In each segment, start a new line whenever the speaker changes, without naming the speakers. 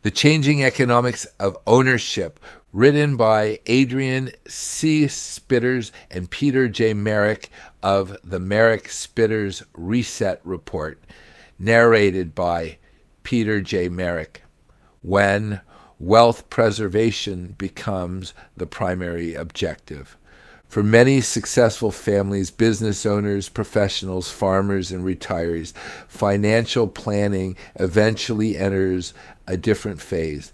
The Changing Economics of Ownership, written by Adrian C. Spitters and Peter J. Merrick of the Merrick Spitters Reset Report, narrated by Peter J. Merrick. When wealth preservation becomes the primary objective. For many successful families, business owners, professionals, farmers, and retirees, financial planning eventually enters a different phase.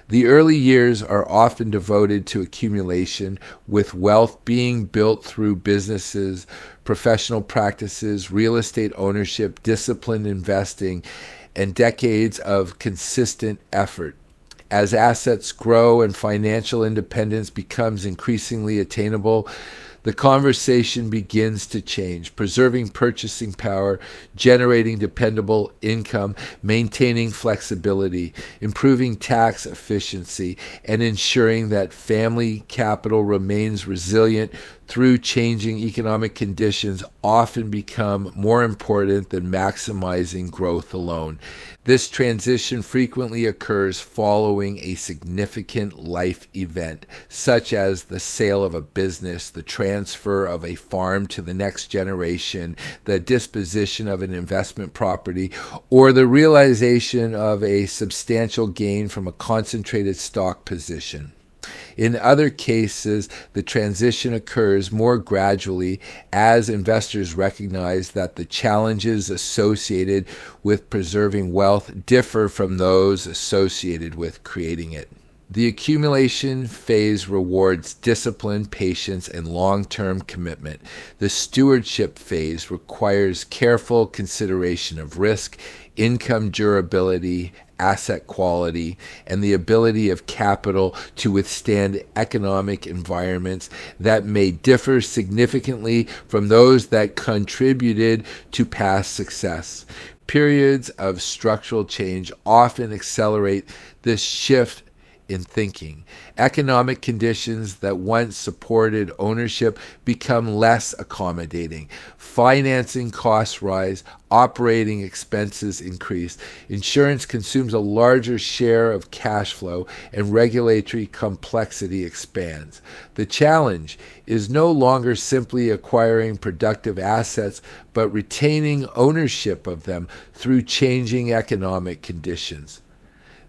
The early years are often devoted to accumulation, with wealth being built through businesses, professional practices, real estate ownership, disciplined investing, and decades of consistent effort. As assets grow and financial independence becomes increasingly attainable, the conversation begins to change, preserving purchasing power, generating dependable income, maintaining flexibility, improving tax efficiency, and ensuring that family capital remains resilient through changing economic conditions often become more important than maximizing growth alone. This transition frequently occurs following a significant life event, such as the sale of a business, the transfer of a farm to the next generation, the disposition of an investment property, or the realization of a substantial gain from a concentrated stock position. In other cases, the transition occurs more gradually as investors recognize that the challenges associated with preserving wealth differ from those associated with creating it. The accumulation phase rewards discipline, patience, and long-term commitment. The stewardship phase requires careful consideration of risk, income durability, asset quality, and the ability of capital to withstand economic environments that may differ significantly from those that contributed to past success. Periods of structural change often accelerate this shift in thinking. Economic conditions that once supported ownership become less accommodating. Financing costs rise, operating expenses increase, insurance consumes a larger share of cash flow, and regulatory complexity expands. The challenge is no longer simply acquiring productive assets, but retaining ownership of them through changing economic conditions.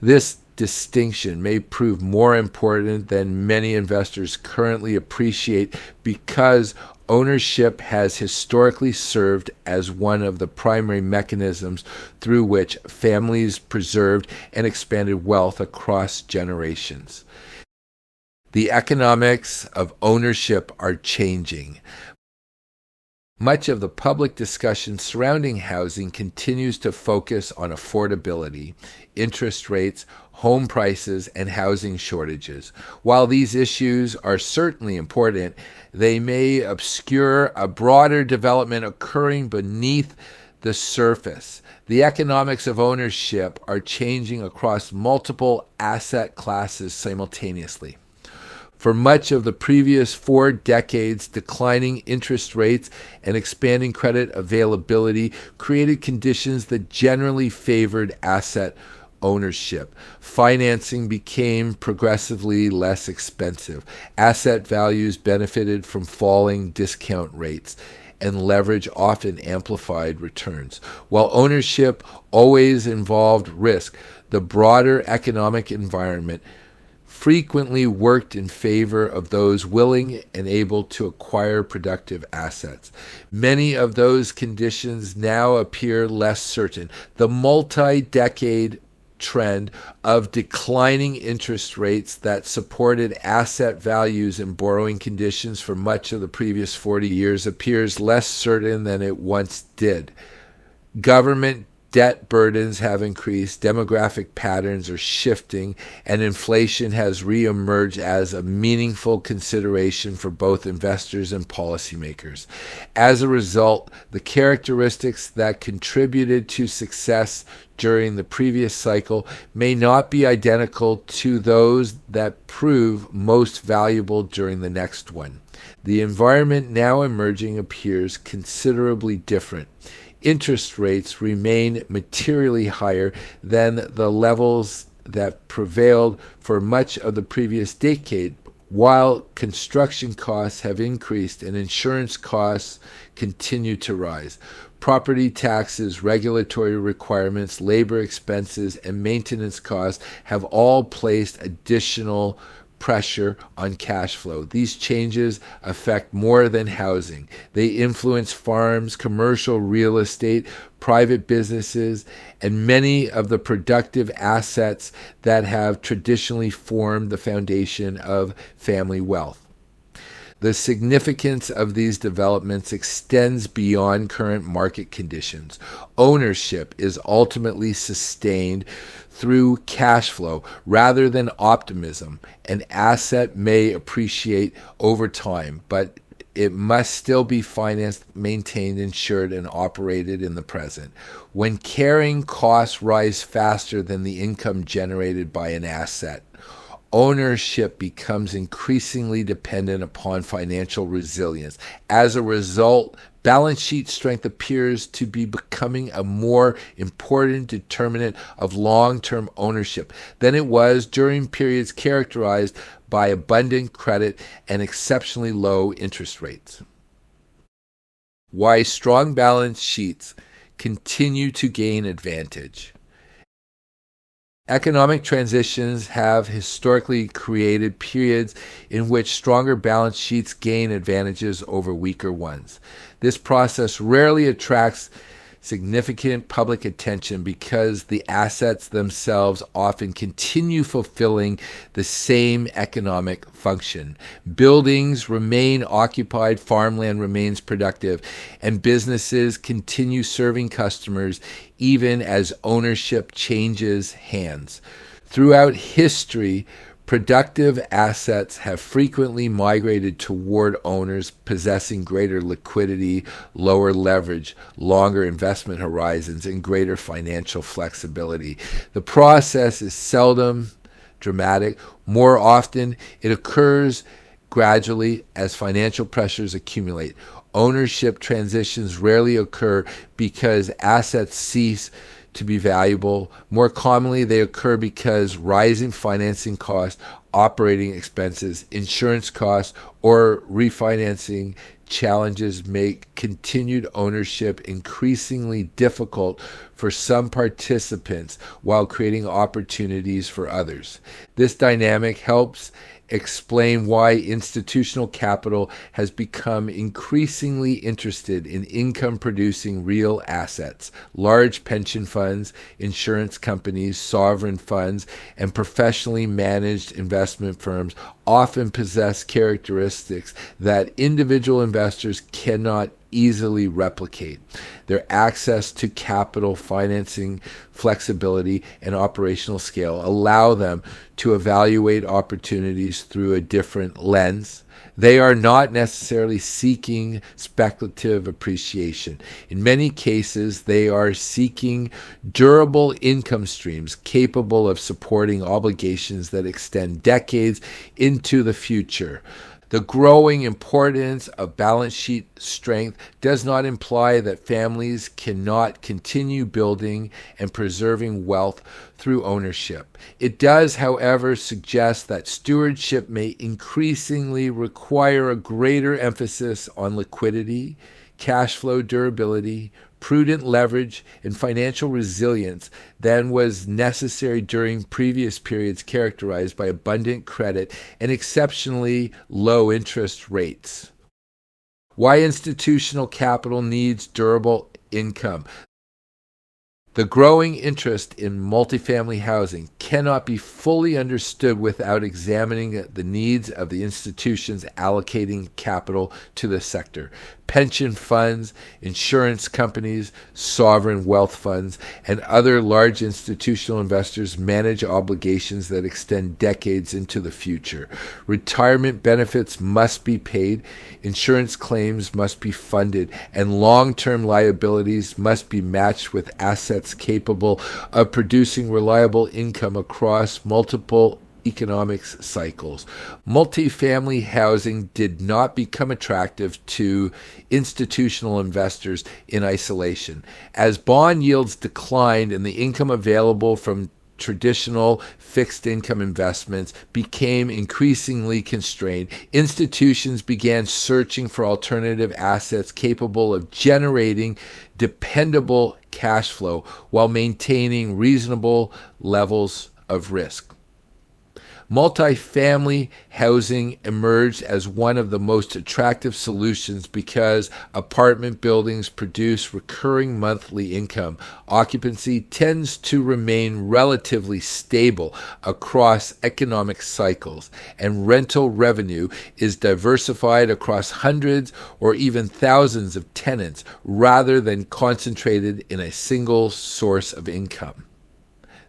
This distinction may prove more important than many investors currently appreciate because ownership has historically served as one of the primary mechanisms through which families preserved and expanded wealth across generations. The economics of ownership are changing. Much of the public discussion surrounding housing continues to focus on affordability, interest rates, home prices, and housing shortages. While these issues are certainly important, they may obscure a broader development occurring beneath the surface. The economics of ownership are changing across multiple asset classes simultaneously. For much of the previous 4 decades, declining interest rates and expanding credit availability created conditions that generally favored asset ownership. Financing became progressively less expensive. Asset values benefited from falling discount rates, and leverage often amplified returns. While ownership always involved risk, the broader economic environment frequently worked in favor of those willing and able to acquire productive assets. Many of those conditions now appear less certain. The multi-decade trend of declining interest rates that supported asset values and borrowing conditions for much of the previous 40 years appears less certain than it once did. Government debt burdens have increased, demographic patterns are shifting, and inflation has reemerged as a meaningful consideration for both investors and policymakers. As a result, the characteristics that contributed to success during the previous cycle may not be identical to those that prove most valuable during the next one. The environment now emerging appears considerably different. Interest rates remain materially higher than the levels that prevailed for much of the previous decade, while construction costs have increased and insurance costs continue to rise. Property taxes, regulatory requirements, labor expenses, and maintenance costs have all placed additional pressure on cash flow. These changes affect more than housing. They influence farms, commercial real estate, private businesses, and many of the productive assets that have traditionally formed the foundation of family wealth. The significance of these developments extends beyond current market conditions. Ownership is ultimately sustained through cash flow rather than optimism. An asset may appreciate over time, but it must still be financed, maintained, insured, and operated in the present. When carrying costs rise faster than the income generated by an asset, ownership becomes increasingly dependent upon financial resilience. As a result, balance sheet strength appears to be becoming a more important determinant of long-term ownership than it was during periods characterized by abundant credit and exceptionally low interest rates. Why strong balance sheets continue to gain advantage. Economic transitions have historically created periods in which stronger balance sheets gain advantages over weaker ones. This process rarely attracts significant public attention because the assets themselves often continue fulfilling the same economic function. Buildings remain occupied, farmland remains productive, and businesses continue serving customers even as ownership changes hands. Throughout history, productive assets have frequently migrated toward owners possessing greater liquidity, lower leverage, longer investment horizons, and greater financial flexibility. The process is seldom dramatic. More often, it occurs gradually as financial pressures accumulate. Ownership transitions rarely occur because assets cease to be valuable. More commonly, they occur because rising financing costs, operating expenses, insurance costs, or refinancing challenges make continued ownership increasingly difficult for some participants while creating opportunities for others. This dynamic helps explain why institutional capital has become increasingly interested in income-producing real assets. Large pension funds, insurance companies, sovereign funds, and professionally managed investment firms often possess characteristics that individual investors cannot easily replicate. Their access to capital, financing, flexibility, and operational scale allow them to evaluate opportunities through a different lens. They are not necessarily seeking speculative appreciation. In many cases, they are seeking durable income streams capable of supporting obligations that extend decades into the future. The growing importance of balance sheet strength does not imply that families cannot continue building and preserving wealth through ownership. It does, however, suggest that stewardship may increasingly require a greater emphasis on liquidity, cash flow durability, prudent leverage, and financial resilience than was necessary during previous periods characterized by abundant credit and exceptionally low interest rates. Why institutional capital needs durable income. The growing interest in multifamily housing cannot be fully understood without examining the needs of the institutions allocating capital to the sector. Pension funds, insurance companies, sovereign wealth funds, and other large institutional investors manage obligations that extend decades into the future. Retirement benefits must be paid, insurance claims must be funded, and long-term liabilities must be matched with assets capable of producing reliable income across multiple economics cycles. Multifamily housing did not become attractive to institutional investors in isolation. As bond yields declined and the income available from traditional fixed income investments became increasingly constrained, institutions began searching for alternative assets capable of generating dependable cash flow while maintaining reasonable levels of risk. Multifamily housing emerged as one of the most attractive solutions because apartment buildings produce recurring monthly income. Occupancy tends to remain relatively stable across economic cycles, and rental revenue is diversified across hundreds or even thousands of tenants rather than concentrated in a single source of income.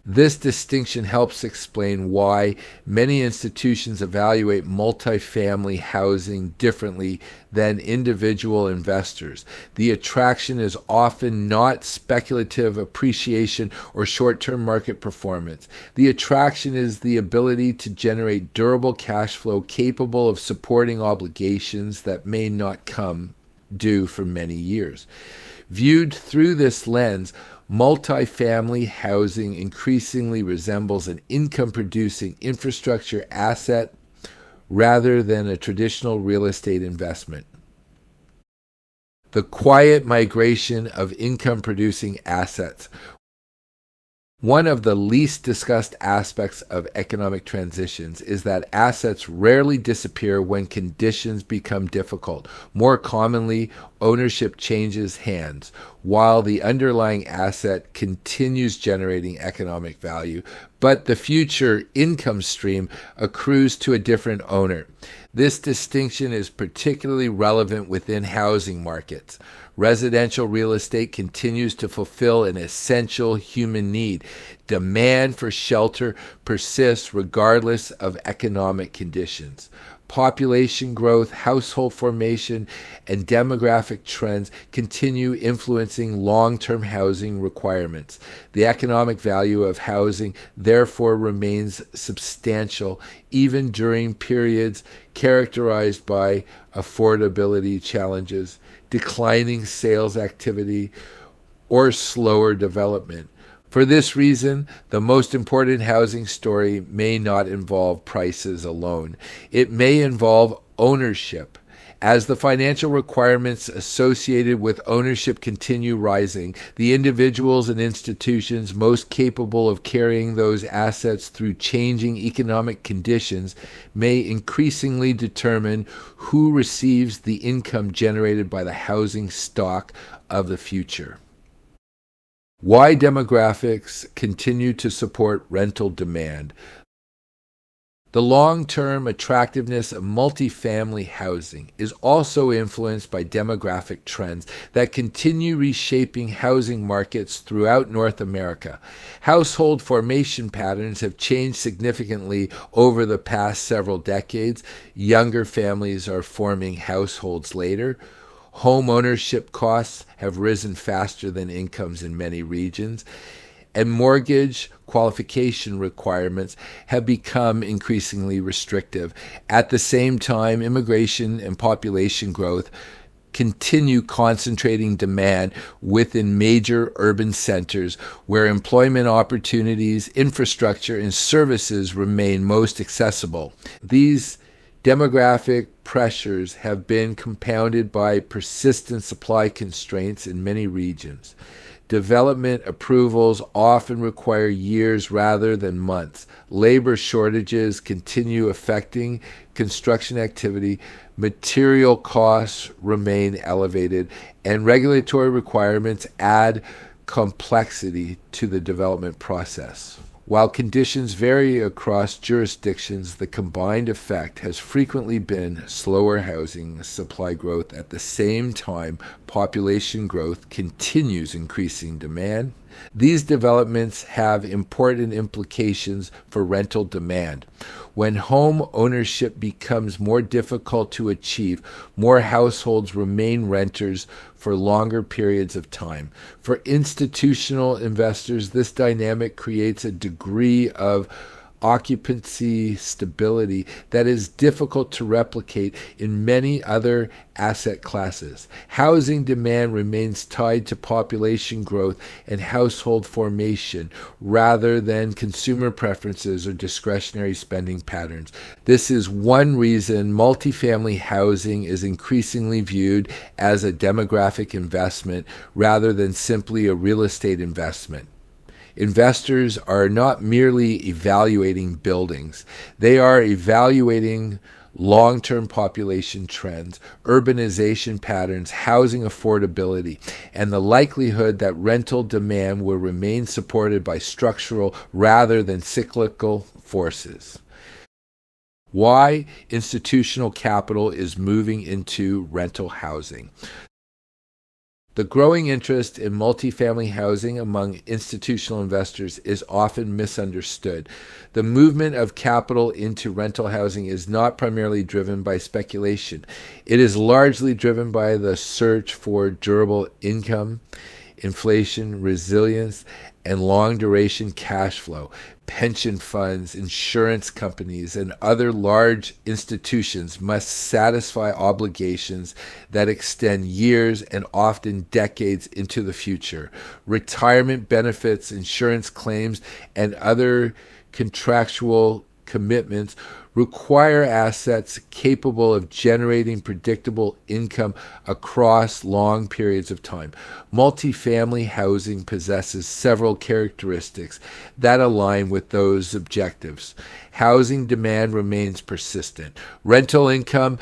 This distinction helps explain why many institutions evaluate multifamily housing differently than individual investors. The attraction is often not speculative appreciation or short-term market performance. The attraction is the ability to generate durable cash flow capable of supporting obligations that may not come due for many years. Viewed through this lens, multifamily housing increasingly resembles an income-producing infrastructure asset rather than a traditional real estate investment. The quiet migration of income-producing assets. One of the least discussed aspects of economic transitions is that assets rarely disappear when conditions become difficult. More commonly, ownership changes hands, while the underlying asset continues generating economic value, but the future income stream accrues to a different owner. This distinction is particularly relevant within housing markets. Residential real estate continues to fulfill an essential human need. Demand for shelter persists regardless of economic conditions. Population growth, household formation, and demographic trends continue influencing long-term housing requirements. The economic value of housing therefore remains substantial even during periods characterized by affordability challenges, declining sales activity, or slower development. For this reason, the most important housing story may not involve prices alone. It may involve ownership. As the financial requirements associated with ownership continue rising, the individuals and institutions most capable of carrying those assets through changing economic conditions may increasingly determine who receives the income generated by the housing stock of the future. Why demographics continue to support rental demand. The long-term attractiveness of multifamily housing is also influenced by demographic trends that continue reshaping housing markets throughout North America. Household formation patterns have changed significantly over the past several decades. Younger families are forming households later. Home ownership costs have risen faster than incomes in many regions, and mortgage qualification requirements have become increasingly restrictive. At the same time, immigration and population growth continue concentrating demand within major urban centers where employment opportunities, infrastructure, and services remain most accessible. These demographic pressures have been compounded by persistent supply constraints in many regions. Development approvals often require years rather than months. Labor shortages continue affecting construction activity. Material costs remain elevated, and regulatory requirements add complexity to the development process. While conditions vary across jurisdictions, the combined effect has frequently been slower housing supply growth. At the same time, population growth continues increasing demand. These developments have important implications for rental demand. When home ownership becomes more difficult to achieve, more households remain renters for longer periods of time. For institutional investors, this dynamic creates a degree of occupancy stability that is difficult to replicate in many other asset classes. Housing demand remains tied to population growth and household formation rather than consumer preferences or discretionary spending patterns. This is one reason multifamily housing is increasingly viewed as a demographic investment rather than simply a real estate investment. Investors are not merely evaluating buildings, they are evaluating long-term population trends, urbanization patterns, housing affordability, and the likelihood that rental demand will remain supported by structural rather than cyclical forces. Why institutional capital is moving into rental housing. The growing interest in multifamily housing among institutional investors is often misunderstood. The movement of capital into rental housing is not primarily driven by speculation. It is largely driven by the search for durable income, inflation, resilience, and long-duration cash flow. Pension funds, insurance companies, and other large institutions must satisfy obligations that extend years and often decades into the future. Retirement benefits, insurance claims, and other contractual commitments require assets capable of generating predictable income across long periods of time. Multifamily housing possesses several characteristics that align with those objectives. Housing demand remains persistent. Rental income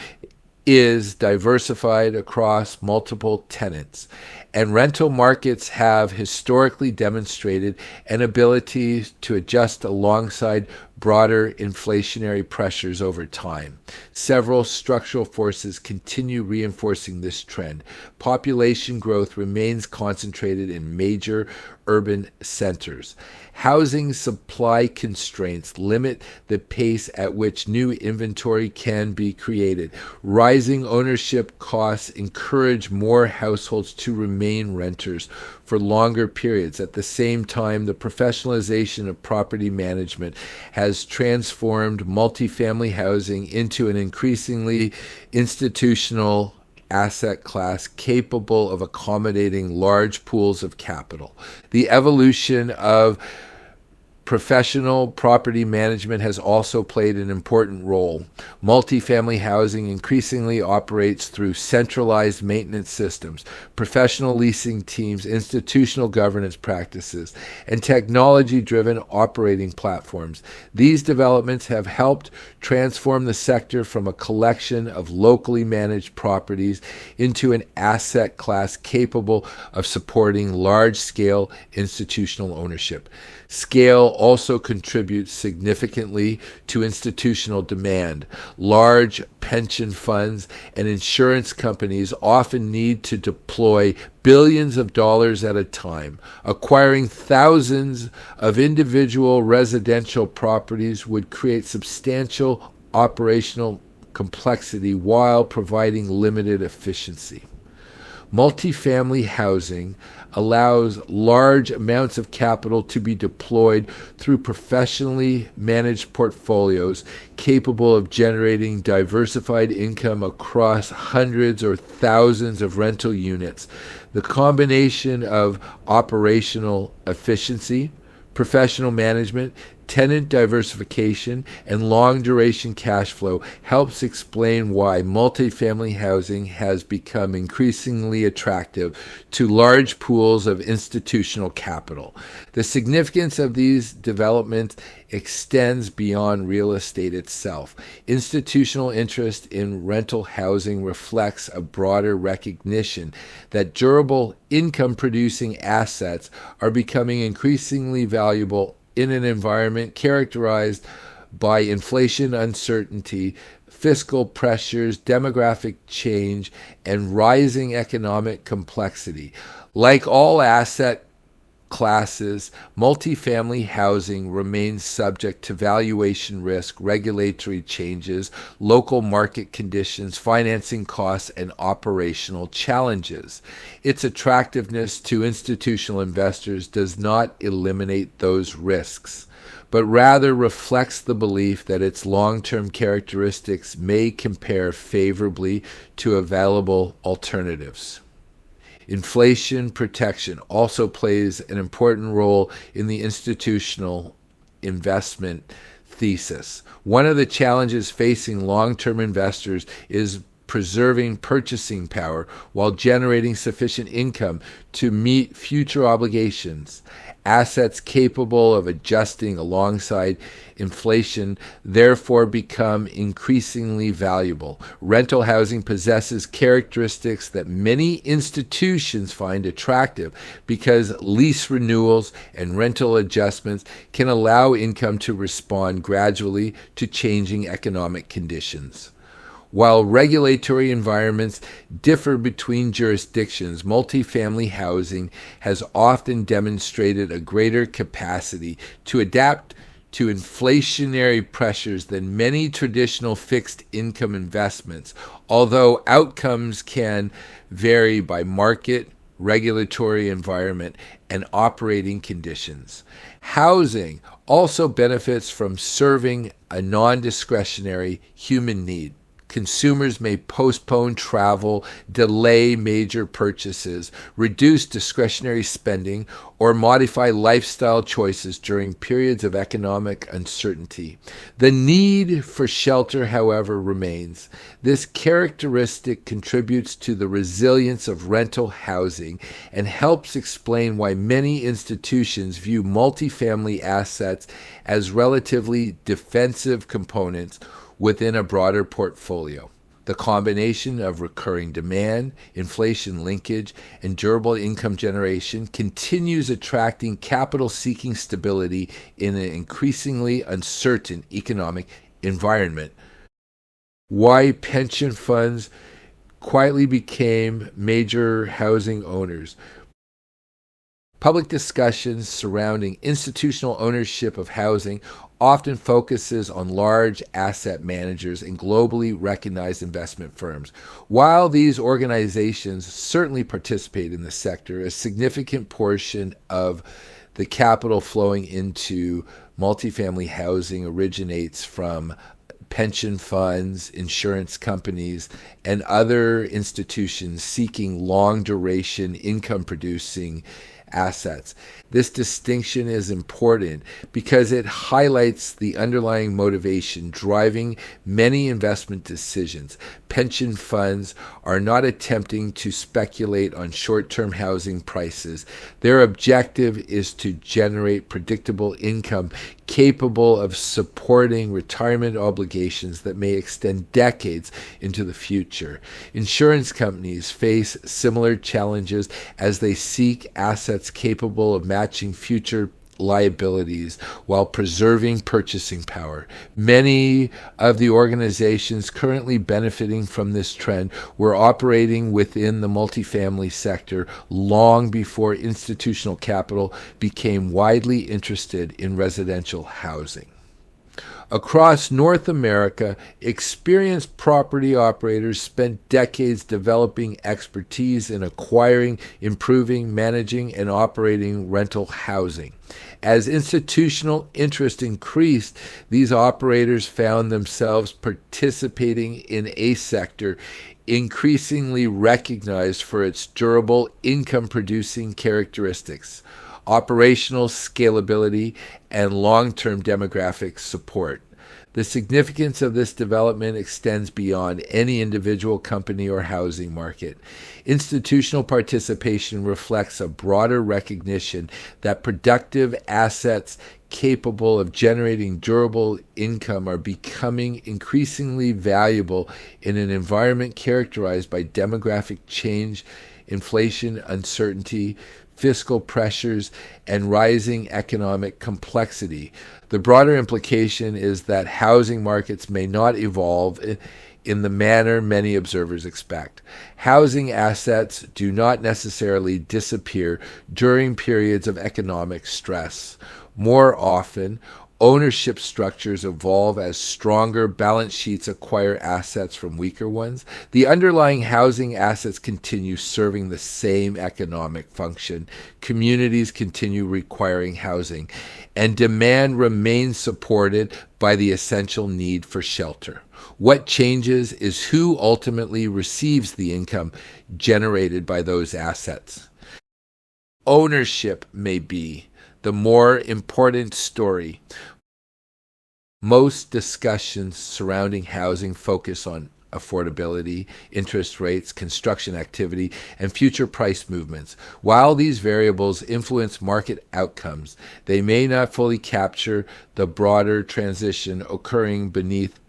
is diversified across multiple tenants, and rental markets have historically demonstrated an ability to adjust alongside broader inflationary pressures over time. Several structural forces continue reinforcing this trend. Population growth remains concentrated in major urban centers. Housing supply constraints limit the pace at which new inventory can be created. Rising ownership costs encourage more households to remain renters for longer periods. At the same time, the professionalization of property management has transformed multifamily housing into an increasingly institutional asset class capable of accommodating large pools of capital. The evolution of professional property management has also played an important role. Multifamily housing increasingly operates through centralized maintenance systems, professional leasing teams, institutional governance practices, and technology-driven operating platforms. These developments have helped transform the sector from a collection of locally managed properties into an asset class capable of supporting large-scale institutional ownership. Scale also contributes significantly to institutional demand. Large pension funds and insurance companies often need to deploy billions of dollars at a time. Acquiring thousands of individual residential properties would create substantial operational complexity while providing limited efficiency. Multifamily housing allows large amounts of capital to be deployed through professionally managed portfolios capable of generating diversified income across hundreds or thousands of rental units. The combination of operational efficiency, professional management, tenant diversification, and long-duration cash flow helps explain why multifamily housing has become increasingly attractive to large pools of institutional capital. The significance of these developments extends beyond real estate itself. Institutional interest in rental housing reflects a broader recognition that durable income-producing assets are becoming increasingly valuable in an environment characterized by inflation uncertainty, fiscal pressures, demographic change, and rising economic complexity. Like all asset classes, multifamily housing remains subject to valuation risk, regulatory changes, local market conditions, financing costs, and operational challenges. Its attractiveness to institutional investors does not eliminate those risks. but rather reflects the belief that its long-term characteristics may compare favorably to available alternatives. Inflation protection also plays an important role in the institutional investment thesis. One of the challenges facing long-term investors is preserving purchasing power while generating sufficient income to meet future obligations. Assets capable of adjusting alongside inflation therefore become increasingly valuable. Rental housing possesses characteristics that many institutions find attractive because lease renewals and rental adjustments can allow income to respond gradually to changing economic conditions. While regulatory environments differ between jurisdictions, multifamily housing has often demonstrated a greater capacity to adapt to inflationary pressures than many traditional fixed income investments, although outcomes can vary by market, regulatory environment, and operating conditions. Housing also benefits from serving a non-discretionary human need. Consumers may postpone travel, delay major purchases, reduce discretionary spending, or modify lifestyle choices during periods of economic uncertainty. The need for shelter, however, remains. This characteristic contributes to the resilience of rental housing and helps explain why many institutions view multifamily assets as relatively defensive components within a broader portfolio. The combination of recurring demand, inflation linkage, and durable income generation continues attracting capital-seeking stability in an increasingly uncertain economic environment. Why pension funds quietly became major housing owners. Public discussions surrounding institutional ownership of housing often focuses on large asset managers and globally recognized investment firms. While these organizations certainly participate in the sector, a significant portion of the capital flowing into multifamily housing originates from pension funds, insurance companies, and other institutions seeking long-duration income-producing assets. This distinction is important because it highlights the underlying motivation driving many investment decisions. Pension funds are not attempting to speculate on short-term housing prices. Their objective is to generate predictable income capable of supporting retirement obligations that may extend decades into the future. Insurance companies face similar challenges as they seek assets capable of matching future liabilities while preserving purchasing power. Many of the organizations currently benefiting from this trend were operating within the multifamily sector long before institutional capital became widely interested in residential housing. Across North America, experienced property operators spent decades developing expertise in acquiring, improving, managing, and operating rental housing. As institutional interest increased, these operators found themselves participating in a sector increasingly recognized for its durable income-producing characteristics, operational scalability, and long-term demographic support. The significance of this development extends beyond any individual company or housing market. Institutional participation reflects a broader recognition that productive assets capable of generating durable income are becoming increasingly valuable in an environment characterized by demographic change, inflation, uncertainty, fiscal pressures, and rising economic complexity. The broader implication is that housing markets may not evolve in the manner many observers expect. Housing assets do not necessarily disappear during periods of economic stress. More often, ownership structures evolve as stronger balance sheets acquire assets from weaker ones. The underlying housing assets continue serving the same economic function. Communities continue requiring housing, and demand remains supported by the essential need for shelter. What changes is who ultimately receives the income generated by those assets. Ownership may be the more important story. Most discussions surrounding housing focus on affordability, interest rates, construction activity, and future price movements. While these variables influence market outcomes, they may not fully capture the broader transition occurring beneath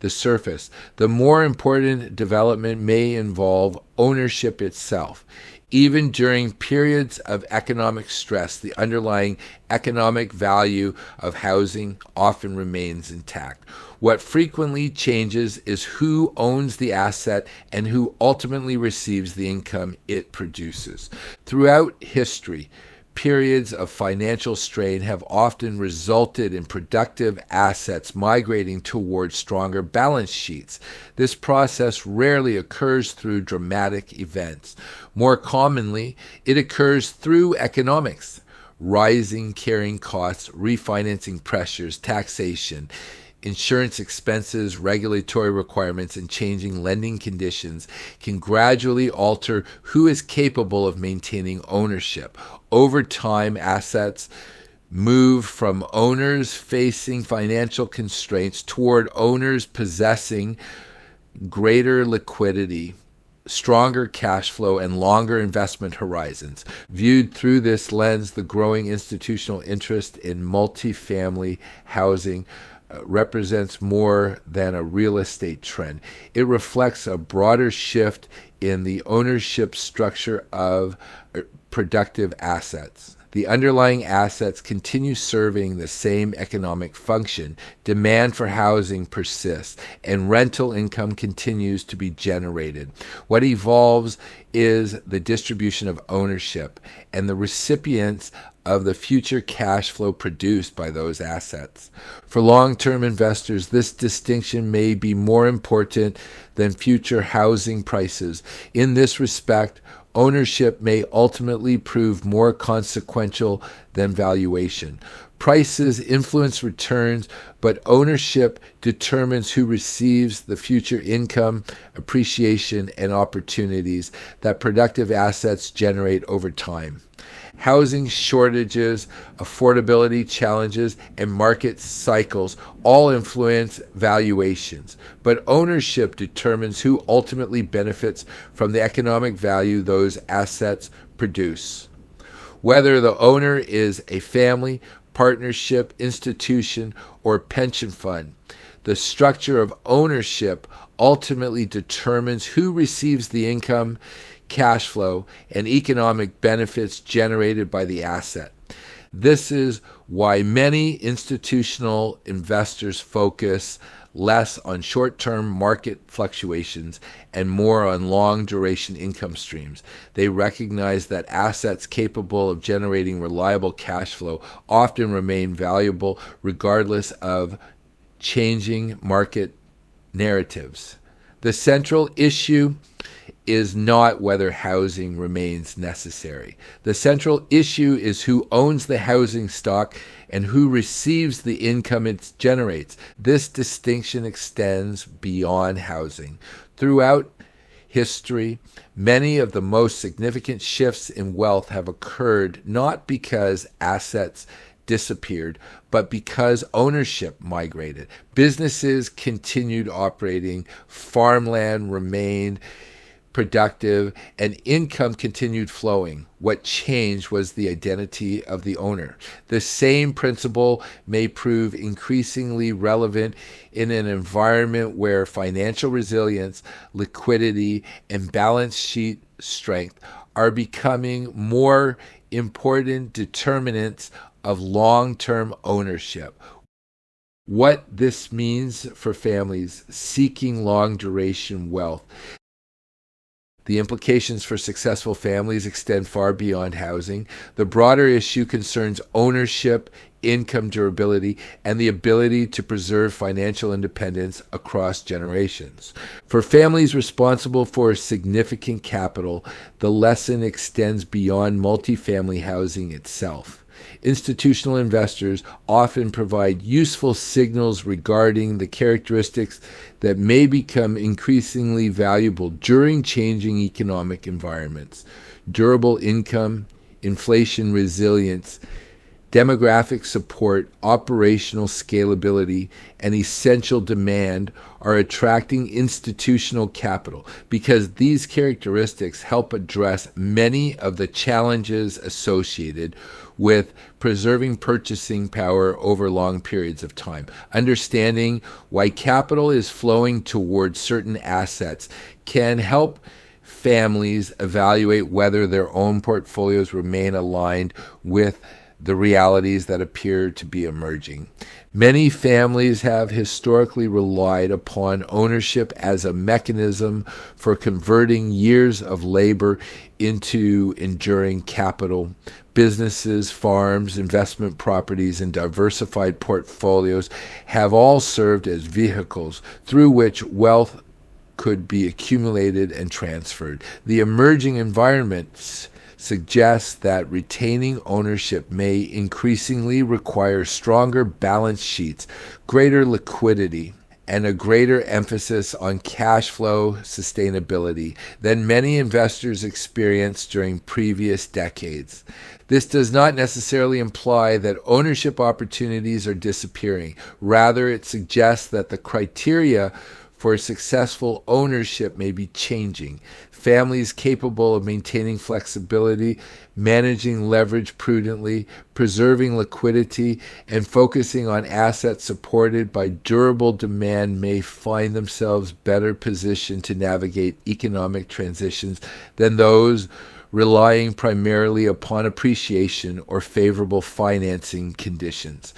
the surface. The more important development may involve ownership itself. Even during periods of economic stress, the underlying economic value of housing often remains intact. What frequently changes is who owns the asset and who ultimately receives the income it produces. Throughout history, periods of financial strain have often resulted in productive assets migrating towards stronger balance sheets. This process rarely occurs through dramatic events. More commonly, it occurs through economics. Rising carrying costs, refinancing pressures, taxation, insurance expenses, regulatory requirements, and changing lending conditions can gradually alter who is capable of maintaining ownership. Over time, assets move from owners facing financial constraints toward owners possessing greater liquidity, stronger cash flow, and longer investment horizons. Viewed through this lens, the growing institutional interest in multifamily housing represents more than a real estate trend. It reflects a broader shift in the ownership structure of productive assets. The underlying assets continue serving the same economic function. Demand for housing persists, and rental income continues to be generated. What evolves is the distribution of ownership and the recipients of the future cash flow produced by those assets. For long-term investors, this distinction may be more important than future housing prices. In this respect, ownership may ultimately prove more consequential than valuation. Prices influence returns, but ownership determines who receives the future income, appreciation, and opportunities that productive assets generate over time. Housing shortages, affordability challenges, and market cycles all influence valuations, but ownership determines who ultimately benefits from the economic value those assets produce. Whether the owner is a family, partnership, institution, or pension fund, the structure of ownership ultimately determines who receives the income, cash flow, and economic benefits generated by the asset. This is why many institutional investors focus less on short-term market fluctuations and more on long-duration income streams. They recognize that assets capable of generating reliable cash flow often remain valuable regardless of changing market narratives. The central issue is not whether housing remains necessary. The central issue is who owns the housing stock and who receives the income it generates. This distinction extends beyond housing. Throughout history, many of the most significant shifts in wealth have occurred not because assets disappeared, but because ownership migrated. Businesses continued operating, farmland remained productive, and income continued flowing. What changed was the identity of the owner. The same principle may prove increasingly relevant in an environment where financial resilience, liquidity, and balance sheet strength are becoming more important determinants of long-term ownership. What this means for families seeking long-duration wealth. The implications for successful families extend far beyond housing. The broader issue concerns ownership, income durability, and the ability to preserve financial independence across generations. For families responsible for significant capital, the lesson extends beyond multifamily housing itself. Institutional investors often provide useful signals regarding the characteristics that may become increasingly valuable during changing economic environments. Durable income, inflation resilience, demographic support, operational scalability, and essential demand are attracting institutional capital because these characteristics help address many of the challenges associated with preserving purchasing power over long periods of time. Understanding why capital is flowing towards certain assets can help families evaluate whether their own portfolios remain aligned with the realities that appear to be emerging. Many families have historically relied upon ownership as a mechanism for converting years of labor into enduring capital. Businesses, farms, investment properties, and diversified portfolios have all served as vehicles through which wealth could be accumulated and transferred. The emerging environments suggests that retaining ownership may increasingly require stronger balance sheets, greater liquidity, and a greater emphasis on cash flow sustainability than many investors experienced during previous decades. This does not necessarily imply that ownership opportunities are disappearing. Rather, it suggests that the criteria for successful ownership may be changing. Families capable of maintaining flexibility, managing leverage prudently, preserving liquidity, and focusing on assets supported by durable demand may find themselves better positioned to navigate economic transitions than those relying primarily upon appreciation or favorable financing conditions.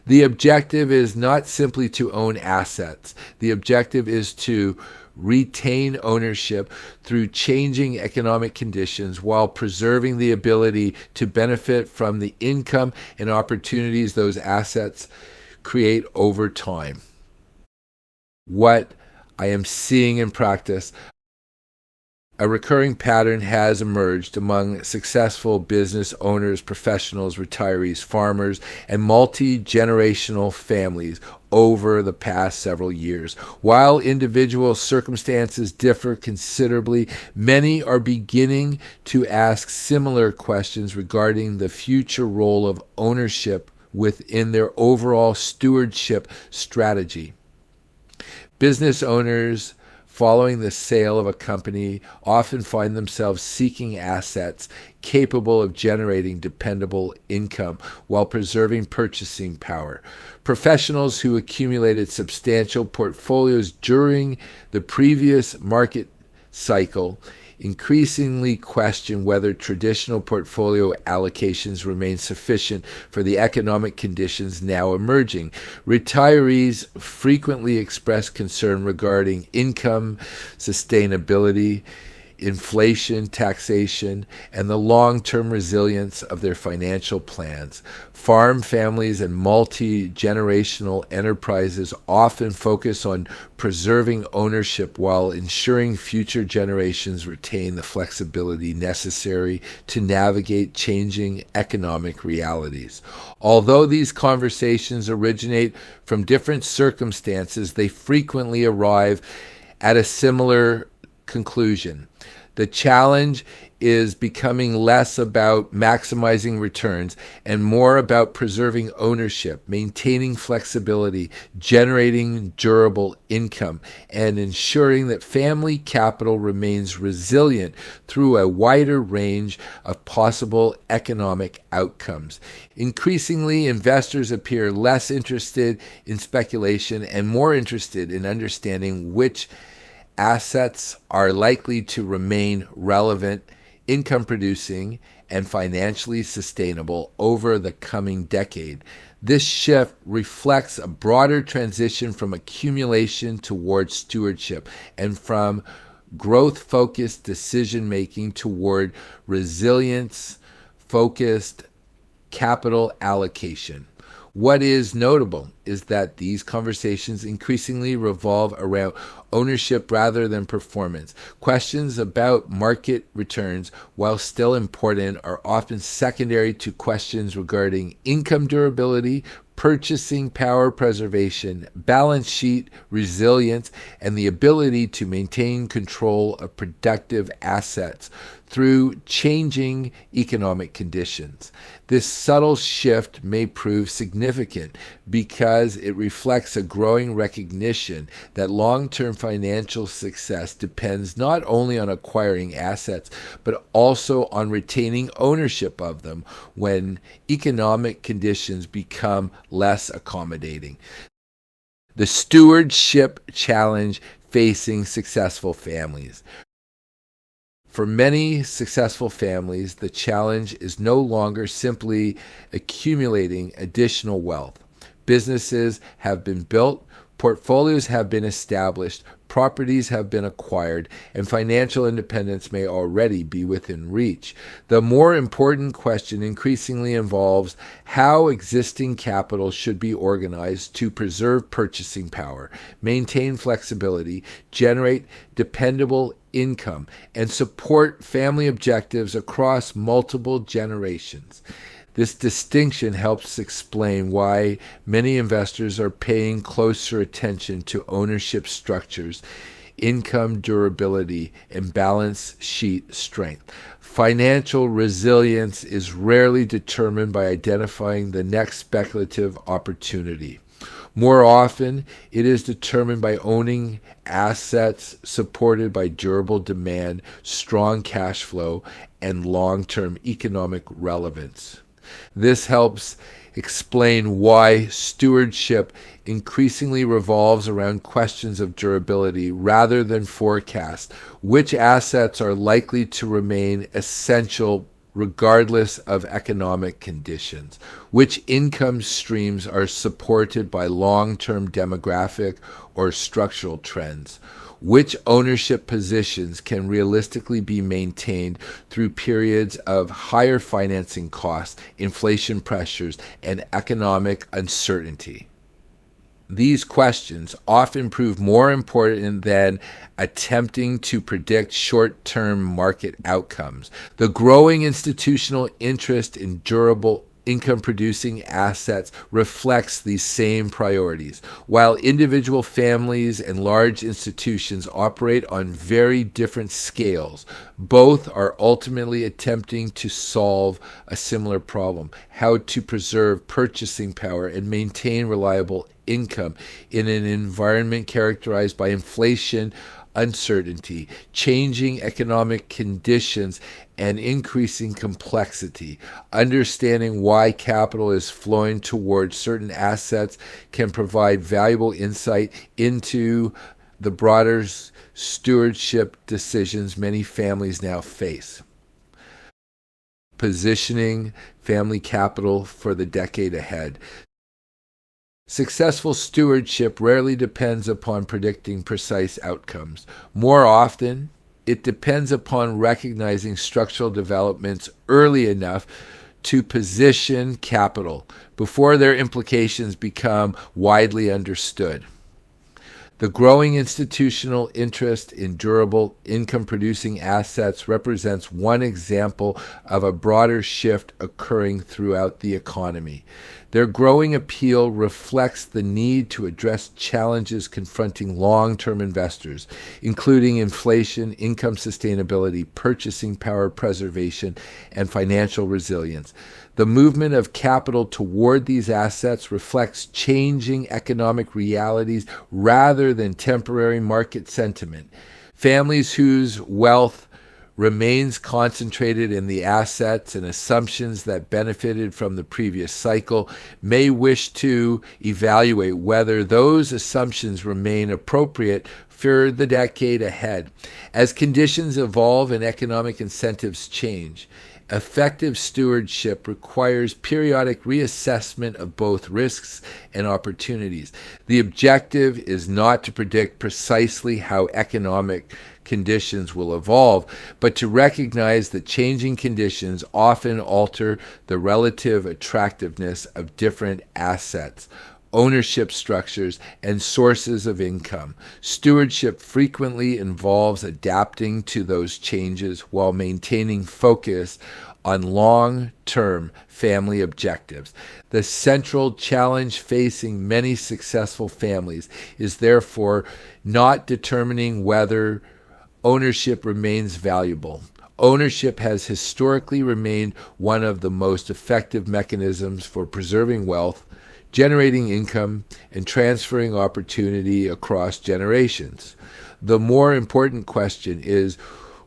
The objective is not simply to own assets. The objective is to retain ownership through changing economic conditions while preserving the ability to benefit from the income and opportunities those assets create over time. What I am seeing in practice, a recurring pattern has emerged among successful business owners, professionals, retirees, farmers, and multi-generational families over the past several years. While individual circumstances differ considerably, many are beginning to ask similar questions regarding the future role of ownership within their overall stewardship strategy. Business owners following the sale of a company often find themselves seeking assets capable of generating dependable income while preserving purchasing power. Professionals who accumulated substantial portfolios during the previous market cycle increasingly question whether traditional portfolio allocations remain sufficient for the economic conditions now emerging. Retirees frequently express concern regarding income sustainability, inflation, taxation, and the long-term resilience of their financial plans. Farm families and multi-generational enterprises often focus on preserving ownership while ensuring future generations retain the flexibility necessary to navigate changing economic realities. Although these conversations originate from different circumstances, they frequently arrive at a similar conclusion. The challenge is becoming less about maximizing returns and more about preserving ownership, maintaining flexibility, generating durable income, and ensuring that family capital remains resilient through a wider range of possible economic outcomes. Increasingly, investors appear less interested in speculation and more interested in understanding which assets are likely to remain relevant, income producing, and financially sustainable over the coming decade. This shift reflects a broader transition from accumulation towards stewardship and from growth-focused decision-making toward resilience-focused capital allocation. What is notable is that these conversations increasingly revolve around ownership rather than performance. Questions about market returns, while still important, are often secondary to questions regarding income durability, purchasing power preservation, balance sheet resilience, and the ability to maintain control of productive assets through changing economic conditions. This subtle shift may prove significant because it reflects a growing recognition that long-term financial success depends not only on acquiring assets, but also on retaining ownership of them when economic conditions become less accommodating. The stewardship challenge facing successful families. For many successful families, the challenge is no longer simply accumulating additional wealth. Businesses have been built, portfolios have been established, properties have been acquired, and financial independence may already be within reach. The more important question increasingly involves how existing capital should be organized to preserve purchasing power, maintain flexibility, generate dependable income, and support family objectives across multiple generations. This distinction helps explain why many investors are paying closer attention to ownership structures, income durability, and balance sheet strength. Financial resilience is rarely determined by identifying the next speculative opportunity. More often, it is determined by owning assets supported by durable demand, strong cash flow, and long-term economic relevance. This helps explain why stewardship increasingly revolves around questions of durability rather than forecast. Which assets are likely to remain essential regardless of economic conditions? Which income streams are supported by long-term demographic or structural trends? Which ownership positions can realistically be maintained through periods of higher financing costs, inflation pressures, and economic uncertainty? These questions often prove more important than attempting to predict short-term market outcomes. The growing institutional interest in durable income-producing assets reflects these same priorities. While individual families and large institutions operate on very different scales, both are ultimately attempting to solve a similar problem: how to preserve purchasing power and maintain reliable income in an environment characterized by inflation, uncertainty, changing economic conditions, and increasing complexity. Understanding why capital is flowing towards certain assets can provide valuable insight into the broader stewardship decisions many families now face. Positioning family capital for the decade ahead. Successful stewardship rarely depends upon predicting precise outcomes. More often, it depends upon recognizing structural developments early enough to position capital before their implications become widely understood. The growing institutional interest in durable income-producing assets represents one example of a broader shift occurring throughout the economy. Their growing appeal reflects the need to address challenges confronting long-term investors, including inflation, income sustainability, purchasing power preservation, and financial resilience. The movement of capital toward these assets reflects changing economic realities rather than temporary market sentiment. Families whose wealth remains concentrated in the assets and assumptions that benefited from the previous cycle may wish to evaluate whether those assumptions remain appropriate for the decade ahead. As conditions evolve and economic incentives change, Effective stewardship requires periodic reassessment of both risks and opportunities. The objective is not to predict precisely how economic conditions will evolve, but to recognize that changing conditions often alter the relative attractiveness of different assets, ownership structures, and sources of income. Stewardship frequently involves adapting to those changes while maintaining focus on long-term family objectives. The central challenge facing many successful families is therefore not determining whether ownership remains valuable. Ownership has historically remained one of the most effective mechanisms for preserving wealth, generating income, and transferring opportunity across generations. The more important question is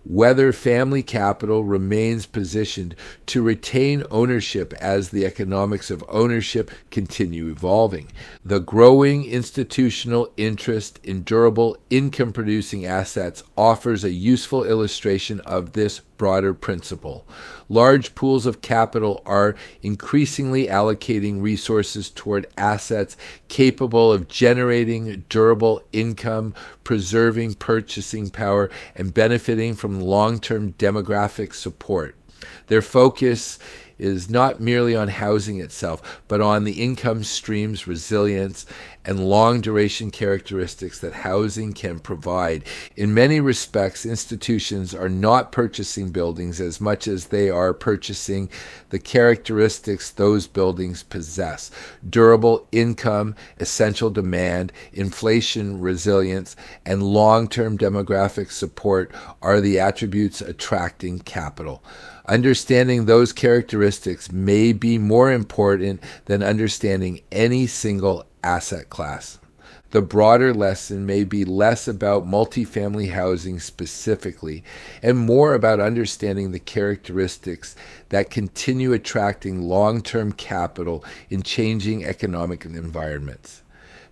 whether family capital remains positioned to retain ownership as the economics of ownership continue evolving. The growing institutional interest in durable income-producing assets offers a useful illustration of this broader principle. Large pools of capital are increasingly allocating resources toward assets capable of generating durable income, preserving purchasing power, and benefiting from long-term demographic support. Their focus is not merely on housing itself, but on the income stream's resilience and long-duration characteristics that housing can provide. In many respects, institutions are not purchasing buildings as much as they are purchasing the characteristics those buildings possess. Durable income, essential demand, inflation resilience, and long-term demographic support are the attributes attracting capital. Understanding those characteristics may be more important than understanding any single asset class. The broader lesson may be less about multifamily housing specifically and more about understanding the characteristics that continue attracting long-term capital in changing economic environments.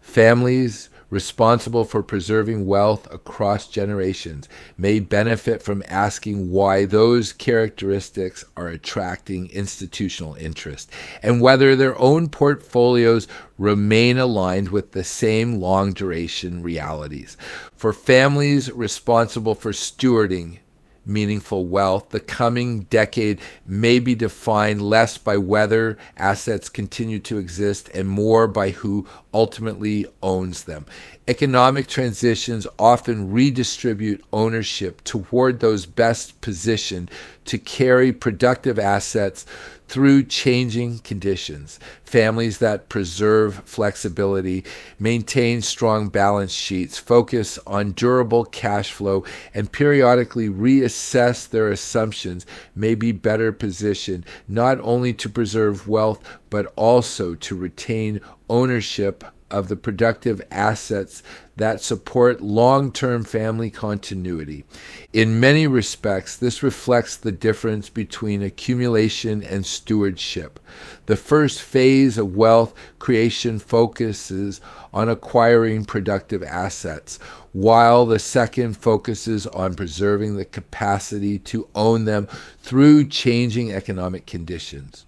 Families responsible for preserving wealth across generations may benefit from asking why those characteristics are attracting institutional interest and whether their own portfolios remain aligned with the same long-duration realities. For families responsible for stewarding meaningful wealth, the coming decade may be defined less by whether assets continue to exist and more by who ultimately owns them. Economic transitions often redistribute ownership toward those best positioned to carry productive assets through changing conditions. Families that preserve flexibility, maintain strong balance sheets, focus on durable cash flow, and periodically reassess their assumptions may be better positioned not only to preserve wealth, but also to retain ownership of the productive assets that support long-term family continuity. In many respects, this reflects the difference between accumulation and stewardship. The first phase of wealth creation focuses on acquiring productive assets, while the second focuses on preserving the capacity to own them through changing economic conditions.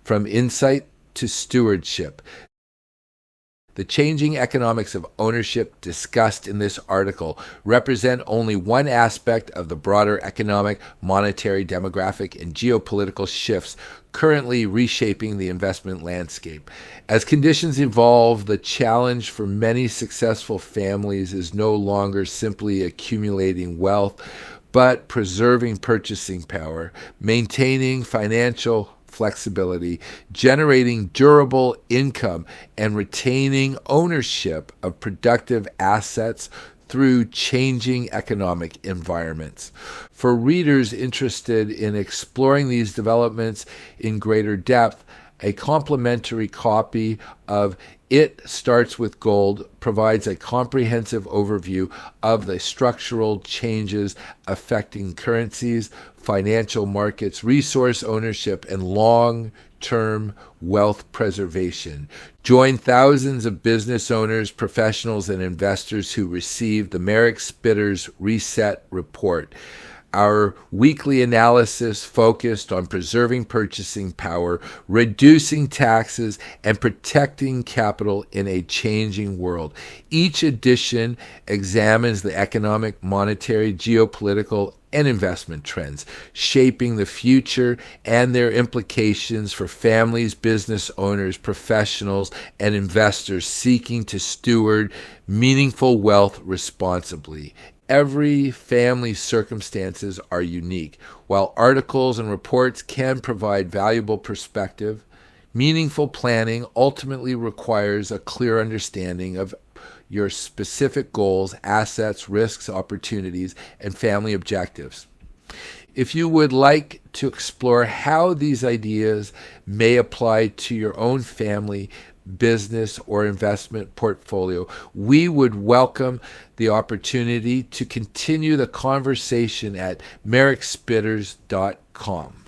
From insight to stewardship. The changing economics of ownership discussed in this article represent only one aspect of the broader economic, monetary, demographic, and geopolitical shifts currently reshaping the investment landscape. As conditions evolve, the challenge for many successful families is no longer simply accumulating wealth, but preserving purchasing power, maintaining financial flexibility, generating durable income, and retaining ownership of productive assets through changing economic environments. For readers interested in exploring these developments in greater depth, a complimentary copy of It Starts with Gold provides a comprehensive overview of the structural changes affecting currencies, financial markets, resource ownership, and long-term wealth preservation. Join thousands of business owners, professionals, and investors who receive the Merrick Spitters Reset Report, Our weekly analysis focused on preserving purchasing power, reducing taxes, and protecting capital in a changing world. Each edition examines the economic, monetary, geopolitical, and investment trends, shaping the future and their implications for families, business owners, professionals, and investors seeking to steward meaningful wealth responsibly. Every family's circumstances are unique. While articles and reports can provide valuable perspective, meaningful planning ultimately requires a clear understanding of your specific goals, assets, risks, opportunities, and family objectives. If you would like to explore how these ideas may apply to your own family, business, or investment portfolio, we would welcome the opportunity to continue the conversation at merrickspitters.com.